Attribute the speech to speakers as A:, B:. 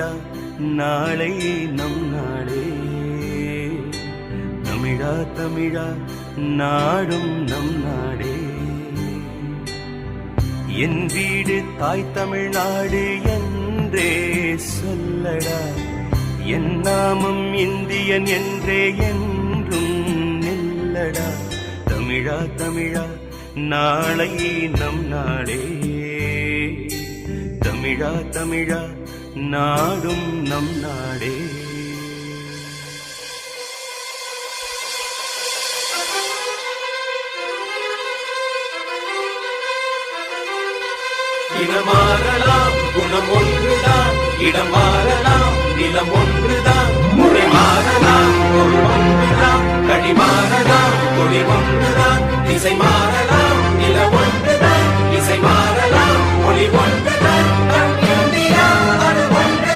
A: தமிழா நாளை நம் நாடே. தமிழா தமிழா நாடும் நம் நாடே. என் வீடு தாய் தமிழ்நாடு என்றே சொல்லடா. என் நாமம் இந்தியன் என்றே என்றும் நில்லடா. தமிழா தமிழா நாளை நம் நாடே. தமிழா தமிழா நாடும் நம் நாடே.
B: இனம் மாறலாம், குணம் ஒன்றுதான். இடம் மாறலாம், நிலம் ஒன்றுதான். மொழி மாறலாம், பொருள் ஒன்றுதான். கடி மாறலாம், கொடி ஒன்றுதான். திசை மாறலாம், நில ஒன்றுதான். இசை மாறலாம்.